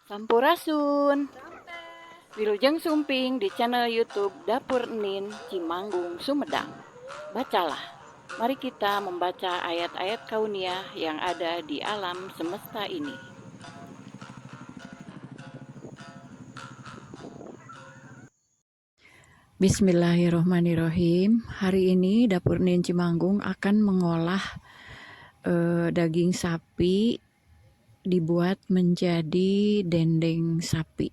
Sampurasun, Wilujeng Sumping di channel YouTube Dapur Nin Cimanggung, Sumedang. Bacalah, mari kita membaca ayat-ayat kauniyah yang ada di alam semesta ini. Bismillahirrohmanirrohim. Hari ini Dapur Nin Cimanggung akan mengolah daging sapi dibuat menjadi dendeng sapi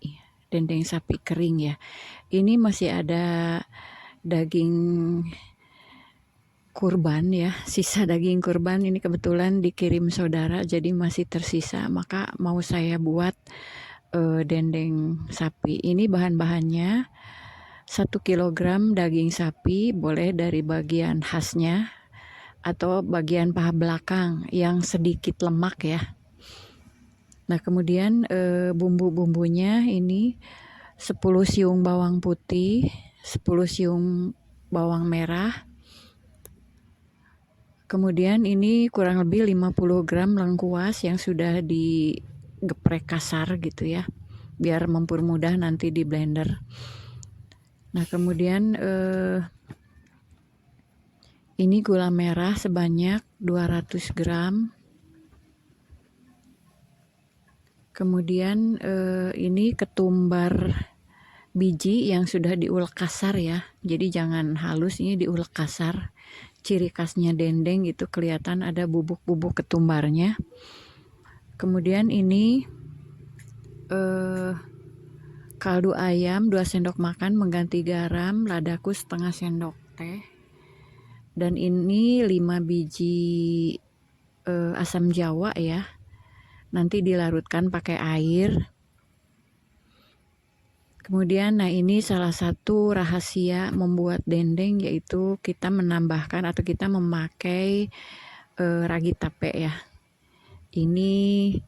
kering ya. Ini masih ada daging kurban ya, sisa daging kurban ini kebetulan dikirim saudara jadi masih tersisa, maka mau saya buat dendeng sapi. Ini bahan-bahannya 1 kilogram daging sapi, boleh dari bagian khasnya atau bagian paha belakang yang sedikit lemak ya. Nah kemudian bumbu-bumbunya ini 10 siung bawang putih, 10 siung bawang merah, kemudian ini kurang lebih 50 gram lengkuas yang sudah digeprek kasar gitu ya, biar mempermudah nanti di blender. Nah kemudian ini gula merah sebanyak 200 gram. Kemudian ini ketumbar biji yang sudah diulek kasar ya, jadi jangan halus, ini diulek kasar. Ciri khasnya dendeng itu kelihatan ada bubuk-bubuk ketumbarnya. Kemudian ini kaldu ayam 2 sendok makan mengganti garam, ladaku setengah sendok teh. Dan ini 5 biji asam jawa ya. Nanti dilarutkan pakai air. Kemudian nah ini salah satu rahasia membuat dendeng, yaitu kita menambahkan atau kita memakai ragi tape ya. Ini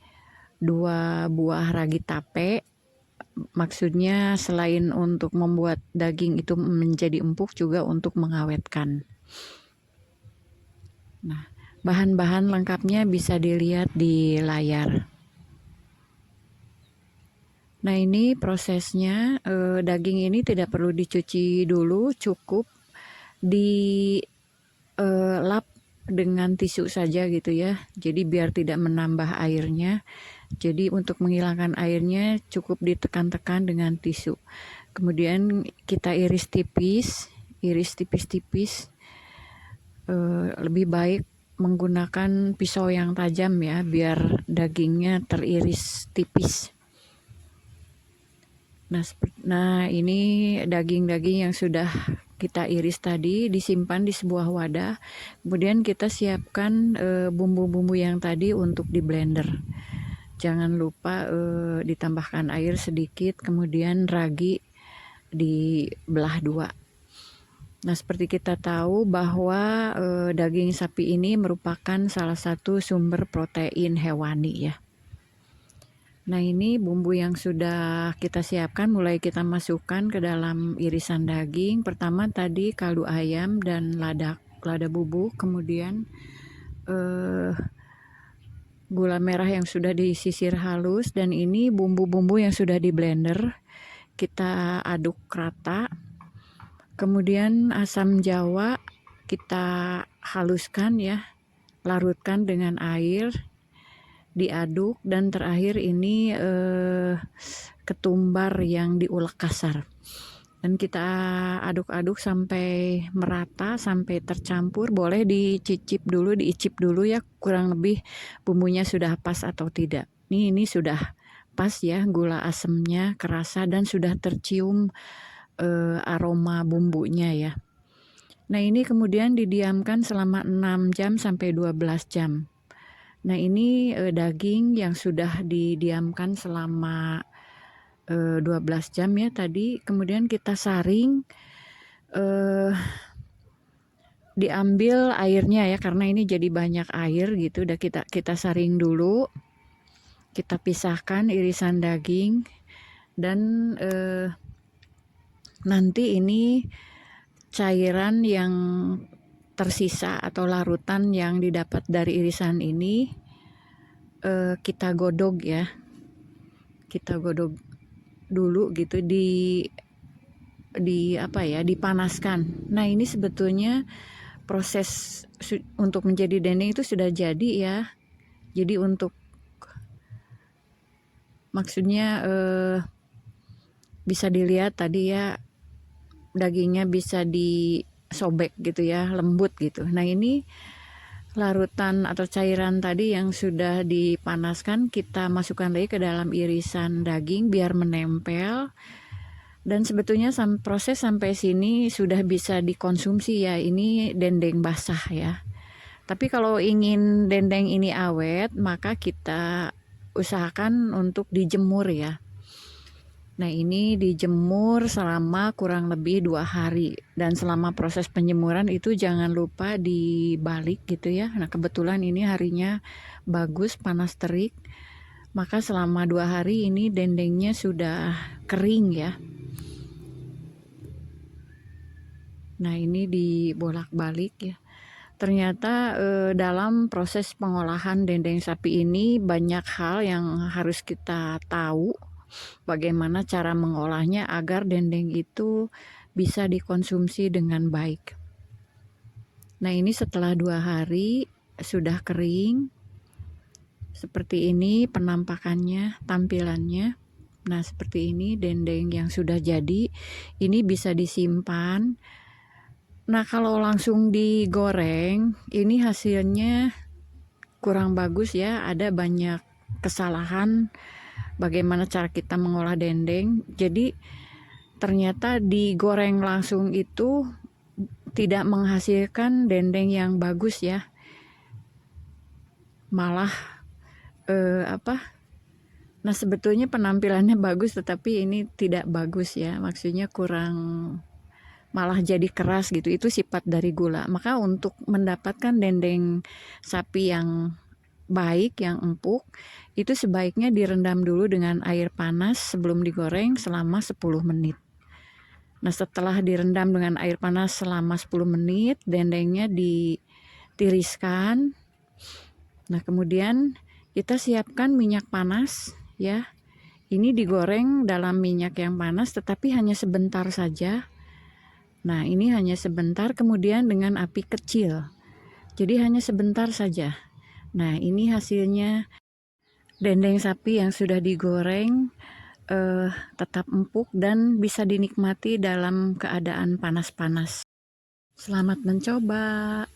2 buah ragi tape. Maksudnya selain untuk membuat daging itu menjadi empuk, juga untuk mengawetkan. Nah, bahan-bahan lengkapnya bisa dilihat di layar. Nah ini prosesnya, daging ini tidak perlu dicuci dulu, cukup dilap dengan tisu saja gitu ya. Jadi biar tidak menambah airnya. Jadi untuk menghilangkan airnya cukup ditekan-tekan dengan tisu. Kemudian kita iris tipis-tipis. Lebih baik menggunakan pisau yang tajam ya, biar dagingnya teriris tipis. Nah ini daging-daging yang sudah kita iris tadi disimpan di sebuah wadah. Kemudian kita siapkan bumbu-bumbu yang tadi untuk di blender. Jangan lupa ditambahkan air sedikit, kemudian ragi dibelah 2. Nah seperti kita tahu bahwa daging sapi ini merupakan salah satu sumber protein hewani ya. Nah ini bumbu yang sudah kita siapkan, mulai kita masukkan ke dalam irisan daging. Pertama tadi kaldu ayam dan lada bubuk, kemudian gula merah yang sudah disisir halus, dan ini bumbu-bumbu yang sudah di blender. Kita aduk rata. Kemudian asam jawa kita haluskan ya, larutkan dengan air, diaduk, dan terakhir ini ketumbar yang diulek kasar, dan kita aduk-aduk sampai merata, sampai tercampur. Boleh diicip dulu ya, kurang lebih bumbunya sudah pas atau tidak. Ini sudah pas ya, gula asamnya kerasa dan sudah tercium aroma bumbunya ya. Nah ini kemudian didiamkan selama 6 jam sampai 12 jam. Nah ini daging yang sudah didiamkan selama 12 jam ya tadi. Kemudian kita saring, diambil airnya ya, karena ini jadi banyak air gitu. Udah kita saring dulu. Kita pisahkan irisan daging, dan nanti ini cairan yang tersisa atau larutan yang didapat dari irisan ini kita godok ya. kita godok dulu gitu, dipanaskan. Nah, ini sebetulnya proses untuk menjadi dendeng itu sudah jadi ya. Jadi untuk maksudnya bisa dilihat tadi ya, dagingnya bisa disobek gitu ya, lembut gitu. Nah, ini larutan atau cairan tadi yang sudah dipanaskan kita masukkan lagi ke dalam irisan daging biar menempel. Dan sebetulnya proses sampai sini sudah bisa dikonsumsi ya. Ini dendeng basah ya. Tapi kalau ingin dendeng ini awet, maka kita usahakan untuk dijemur ya. Nah, ini dijemur selama kurang lebih 2 hari. Dan selama proses penjemuran itu jangan lupa dibalik gitu ya. Nah, kebetulan ini harinya bagus, panas terik. Maka selama 2 hari ini dendengnya sudah kering ya. Nah, ini dibolak-balik ya. Ternyata dalam proses pengolahan dendeng sapi ini banyak hal yang harus kita tahu. Bagaimana cara mengolahnya agar dendeng itu bisa dikonsumsi dengan baik. Nah, ini setelah 2 hari sudah kering. Seperti ini penampakannya, tampilannya. Nah, seperti ini dendeng yang sudah jadi. Ini bisa disimpan. Nah, kalau langsung digoreng, ini hasilnya kurang bagus ya. Ada banyak kesalahan bagaimana cara kita mengolah dendeng. Jadi ternyata digoreng langsung itu tidak menghasilkan dendeng yang bagus ya. Malah nah, sebetulnya penampilannya bagus tetapi ini tidak bagus ya. Maksudnya kurang, malah jadi keras gitu. Itu sifat dari gula. Maka untuk mendapatkan dendeng sapi yang baik, yang empuk, itu sebaiknya direndam dulu dengan air panas sebelum digoreng selama 10 menit. Nah, setelah direndam dengan air panas selama 10 menit, dendengnya ditiriskan. Nah, kemudian kita siapkan minyak panas ya. Ini digoreng dalam minyak yang panas tetapi hanya sebentar saja. Nah, ini hanya sebentar, kemudian dengan api kecil. Jadi hanya sebentar saja. Nah, ini hasilnya dendeng sapi yang sudah digoreng tetap empuk dan bisa dinikmati dalam keadaan panas-panas. Selamat mencoba.